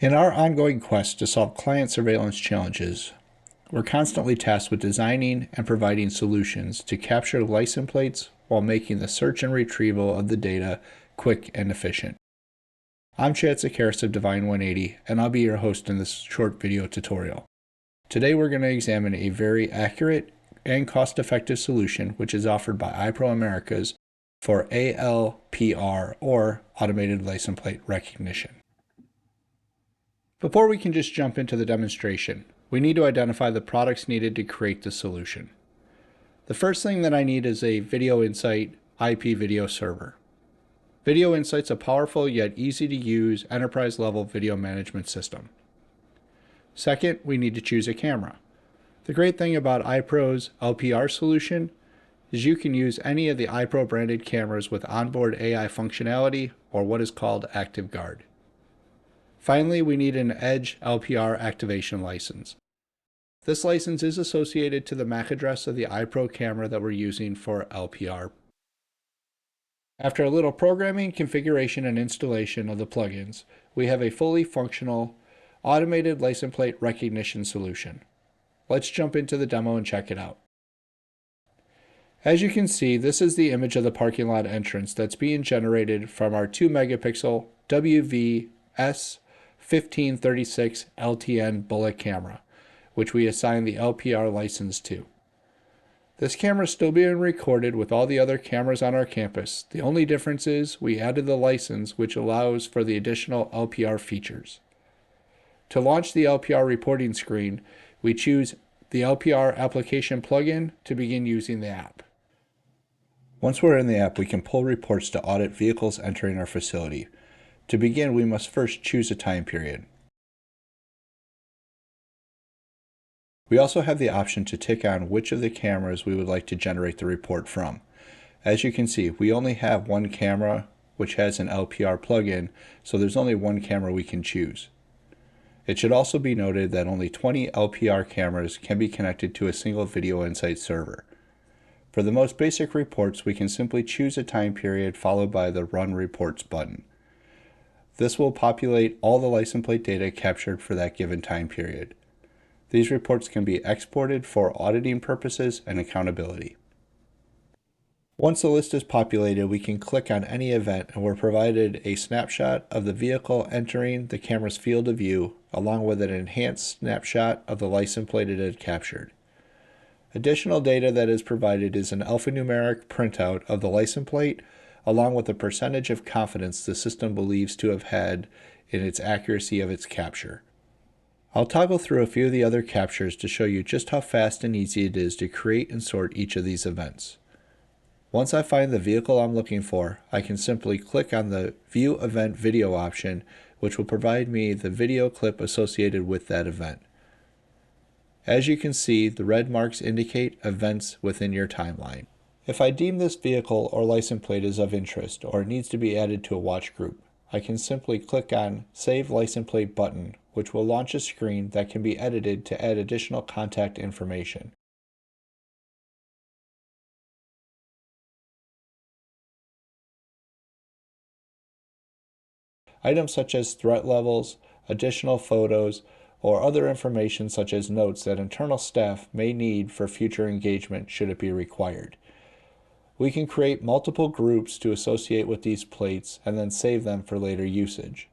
In our ongoing quest to solve client surveillance challenges, we're constantly tasked with designing and providing solutions to capture license plates while making the search and retrieval of the data quick and efficient. I'm Chad Sakaris of Devine180, and I'll be your host in this short video tutorial. Today we're going to examine a very accurate and cost-effective solution which is offered by iPro Americas for ALPR, or Automated License Plate Recognition. Before we can just jump into the demonstration, we need to identify the products needed to create the solution. The first thing that I need is a Video Insight IP video server. Video Insight's a powerful yet easy to use enterprise-level video management system. Second, we need to choose a camera. The great thing about iPro's LPR solution is you can use any of the iPro branded cameras with onboard AI functionality, or what is called Active Guard. Finally, we need an Edge LPR activation license. This license is associated to the MAC address of the iPro camera that we're using for LPR. After a little programming, configuration, and installation of the plugins, we have a fully functional automated license plate recognition solution. Let's jump into the demo and check it out. As you can see, this is the image of the parking lot entrance that's being generated from our 2 megapixel WVS1536 LTN bullet camera, which we assign the LPR license to. This camera is still being recorded with all the other cameras on our campus. The only difference is we added the license which allows for the additional LPR features. To launch the LPR reporting screen, we choose the LPR application plugin to begin using the app. Once we're in the app, we can pull reports to audit vehicles entering our facility. To begin, we must first choose a time period. We also have the option to tick on which of the cameras we would like to generate the report from. As you can see, we only have one camera which has an LPR plugin, so there's only one camera we can choose. It should also be noted that only 20 LPR cameras can be connected to a single Video Insight server. For the most basic reports, we can simply choose a time period followed by the Run Reports button. This will populate all the license plate data captured for that given time period. These reports can be exported for auditing purposes and accountability. Once the list is populated, we can click on any event and we're provided a snapshot of the vehicle entering the camera's field of view, along with an enhanced snapshot of the license plate it had captured. Additional data that is provided is an alphanumeric printout of the license plate, along with the percentage of confidence the system believes to have had in its accuracy of its capture. I'll toggle through a few of the other captures to show you just how fast and easy it is to create and sort each of these events. Once I find the vehicle I'm looking for, I can simply click on the View Event Video option, which will provide me the video clip associated with that event. As you can see, the red marks indicate events within your timeline. If I deem this vehicle or license plate is of interest or needs to be added to a watch group, I can simply click on Save License Plate button, which will launch a screen that can be edited to add additional contact information. Items such as threat levels, additional photos, or other information such as notes that internal staff may need for future engagement should it be required. We can create multiple groups to associate with these plates and then save them for later usage.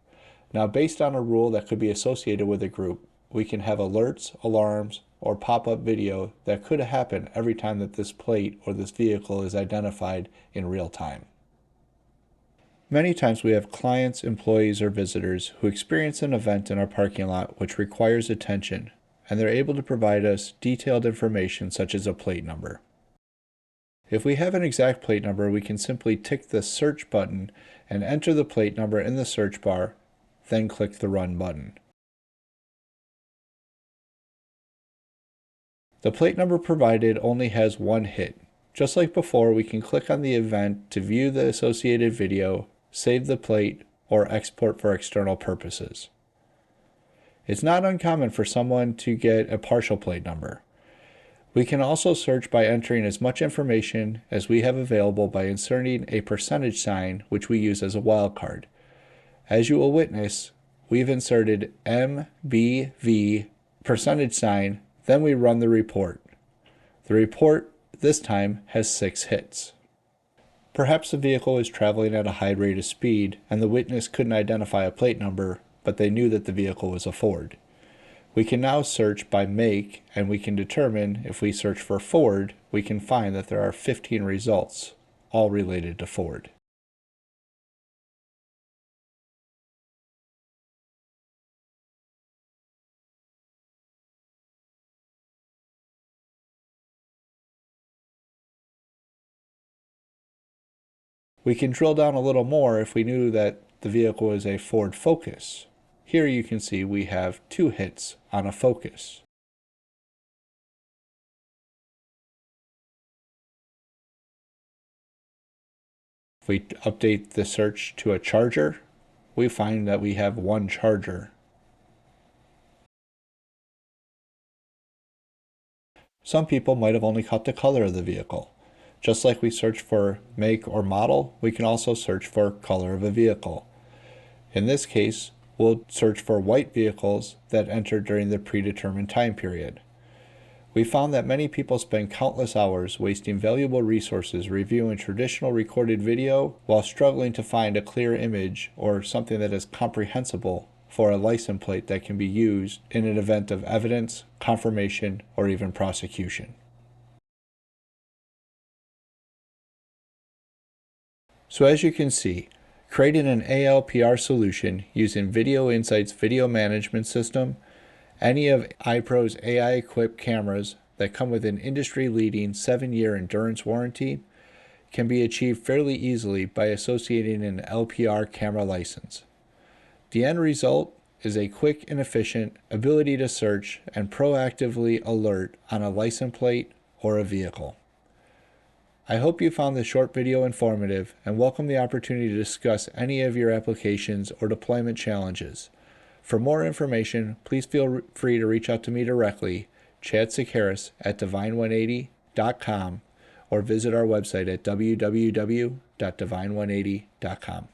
Now, based on a rule that could be associated with a group, we can have alerts, alarms, or pop-up video that could happen every time that this plate or this vehicle is identified in real time. Many times we have clients, employees, or visitors who experience an event in our parking lot which requires attention, and they're able to provide us detailed information such as a plate number. If we have an exact plate number, we can simply tick the Search button and enter the plate number in the search bar, then click the Run button. The plate number provided only has one hit. Just like before, we can click on the event to view the associated video, save the plate, or export for external purposes. It's not uncommon for someone to get a partial plate number. We can also search by entering as much information as we have available by inserting a percentage sign, which we use as a wildcard. As you will witness, we've inserted MBV %, then we run the report. The report this time has 6 hits. Perhaps the vehicle is traveling at a high rate of speed and the witness couldn't identify a plate number, but they knew that the vehicle was a Ford. We can now search by make, and we can determine if we search for Ford, we can find that there are 15 results, all related to Ford. We can drill down a little more if we knew that the vehicle is a Ford Focus. Here you can see we have 2 hits on a Focus. If we update the search to a Charger, we find that we have 1 Charger. Some people might have only caught the color of the vehicle. Just like we search for make or model, we can also search for color of a vehicle. In this case, we'll search for white vehicles that entered during the predetermined time period. We found that many people spend countless hours wasting valuable resources reviewing traditional recorded video while struggling to find a clear image or something that is comprehensible for a license plate that can be used in an event of evidence, confirmation, or even prosecution. So as you can see, creating an ALPR solution using Video Insight's video management system, any of iPro's AI-equipped cameras that come with an industry-leading 7-year endurance warranty can be achieved fairly easily by associating an LPR camera license. The end result is a quick and efficient ability to search and proactively alert on a license plate or a vehicle. I hope you found this short video informative and welcome the opportunity to discuss any of your applications or deployment challenges. For more information, please feel free to reach out to me directly, Chad Sakaris at Devine180.com, or visit our website at www.devine180.com.